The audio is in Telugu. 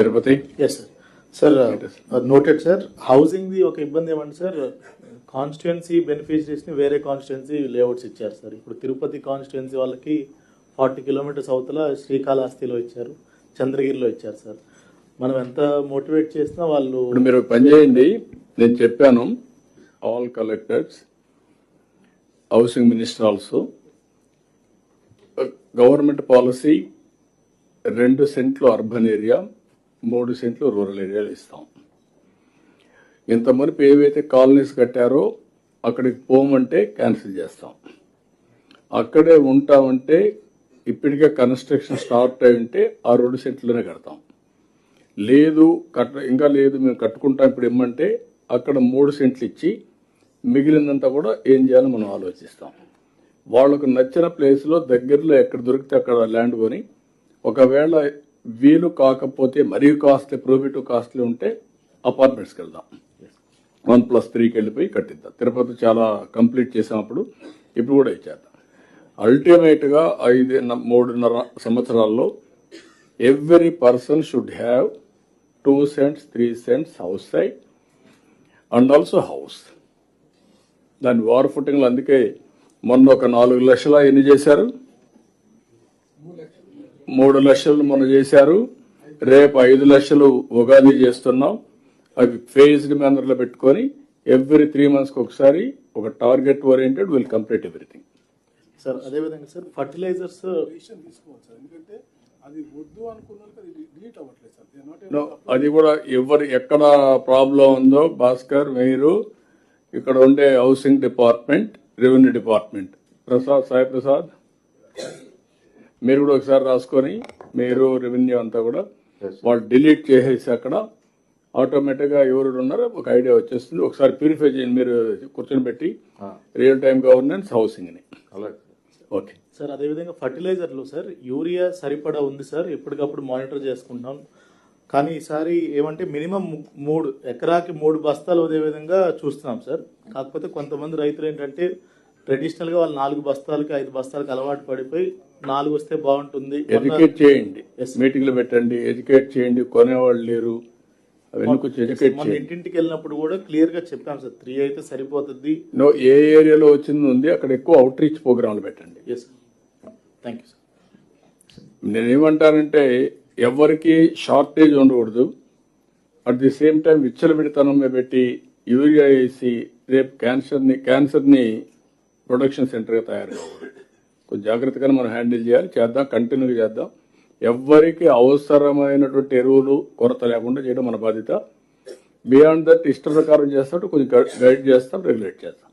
Tirupati. Yes sir. Sir noted sir. Housing ది ఒక ఇబ్బంది ఏమంటే సార్, కాన్స్టిట్యుయెన్సీ బెనిఫిషరీస్ ని వేరే కాన్స్టిట్యుయెన్సీ లేఅవుట్స్ ఇచ్చారు సార్. ఇప్పుడు తిరుపతి కాన్స్టిట్యుయెన్సీ వాళ్ళకి 40 కిలోమీటర్స్ అవతల శ్రీకాళహస్తిలో ఇచ్చారు, చంద్రగిరిలో ఇచ్చారు సార్. మనం ఎంత మోటివేట్ చేసినా వాళ్ళు. ఇప్పుడు మీరు పని చేయండి, నేను చెప్పాను all collectors, housing minister also, government policy 2 సెంట్లు అర్బన్ ఏరియా, 3 సెంట్లు రూరల్ ఏరియాలో ఇస్తాం. ఇంత మునుపు ఏవైతే కాలనీస్ కట్టారో అక్కడికి పోమంటే క్యాన్సిల్ చేస్తాం, అక్కడే ఉంటామంటే ఇప్పటికే కన్స్ట్రక్షన్ స్టార్ట్ అయి ఉంటే ఆ 2 సెంట్లోనే కడతాం. లేదు ఇంకా లేదు మేము కట్టుకుంటాం ఇప్పుడు ఇమ్మంటే అక్కడ 3 సెంట్లు ఇచ్చి మిగిలినంతా కూడా ఏం చేయాలో మనం ఆలోచిస్తాం. వాళ్ళకు నచ్చిన ప్లేస్లో దగ్గరలో ఎక్కడ దొరికితే అక్కడ ల్యాండ్ కొని, ఒకవేళ వీలు కాకపోతే మరీ కాస్ట్లీ ప్రోహిబిటివ్ కాస్ట్లీ ఉంటే అపార్ట్మెంట్స్కి వెళ్దాం, 1+3కి వెళ్ళిపోయి కట్టిద్దాం. తిరుపతి చాలా కంప్లీట్ చేసినప్పుడు ఇప్పుడు కూడా ఇచ్చేద్దాం. అల్టిమేట్గా 3.5 సంవత్సరాల్లో every person should have 2 cents 3 cents house side and also house. దాని వార్ ఫుటింగ్లో అందుకే మొన్న ఒక 4 లక్షల ఎన్ని చేశారు, 3 లక్షలు మొన్న చేశారు. రేపు 5 లక్షలు ఉగాది చేస్తున్నాం. అవి ఫేజ్డ్ మేనర్లో పెట్టుకొని ఎవ్రీ 3 months ఒకసారి ఒక target oriented will complete everything. Sir అదేవిధంగా సార్ ఫర్టిలైజర్స్ తీసుకోవాలి సార్, ఎందుకంటే అది వద్దు అనుకున్న డిలీట్ అవ్వట్లేదు సార్. అది కూడా ఎక్కడ ప్రాబ్లం ఉందో భాస్కర్, మీరు ఇక్కడ ఉండే housing department, revenue department, Sai Prasad, మీరు కూడా ఒకసారి రాసుకొని మీరు రెవెన్యూ అంతా కూడా వాళ్ళు డిలీట్ చేసేసి అక్కడ ఆటోమేటిక్గా ఎవరు ఉన్నారో ఒక ఐడియా వచ్చేస్తుంది. ఒకసారి ప్యూరిఫై చేయండి, మీరు కూర్చొని పెట్టి రియల్ టైమ్ గవర్నెన్స్ హౌసింగ్ని. Okay sir. అదేవిధంగా ఫర్టిలైజర్లు సార్, యూరియా సరిపడా ఉంది సార్, ఎప్పటికప్పుడు మానిటర్ చేసుకుంటాం. కానీ ఈసారి ఏమంటే మినిమం 3 ఎకరాకి 3 బస్తాలు అదే విధంగా చూస్తున్నాం సార్. కాకపోతే కొంతమంది రైతులు ఏంటంటే ట్రెడిషనల్గా వాళ్ళు 4 బస్తాలకి 5 బస్తాలకి అలవాటు పడిపోయి 4 వస్తే బాగుంటుంది. ఎడ్యుకేట్ చేయండి, మీటింగ్లు పెట్టండి, ఎడ్యుకేట్ చేయండి. కొనేవాళ్ళు లేరు, అవన్నీ కొంచెం ఎడ్యుకేట్ మన చేయండి. ఇంటింటికి వెళ్ళినప్పుడు కూడా క్లియర్ గా చెప్పాం సార్, 3 అయితే సరిపోతుంది. ఏ ఏరియాలో వచ్చింది ఉంది అక్కడ ఎక్కువ అవుట్ రీచ్ ప్రోగ్రాంలు పెట్టండి. Yes sir, thank you sir. నేనేమంటానంటే ఎవరికి షార్టేజ్ ఉండకూడదు, అట్ ది సేమ్ టైం విచ్చలవిడితనం పెట్టి యూరియా వేసి రేపు క్యాన్సర్ని ప్రొడక్షన్ సెంటర్గా తయారు కావాలి. కొంచెం జాగ్రత్తగానే మనం హ్యాండిల్ చేయాలి, చేద్దాం, కంటిన్యూగా చేద్దాం. ఎవరికి అవసరమైనటువంటి ఎరువులు కొరత లేకుండా చేయడం మన బాధ్యత. బియాండ్ దట్ ఇష్ట ప్రకారం చేస్తాం, కొంచెం గైడ్ చేస్తాం, రెగ్యులేట్ చేస్తాం.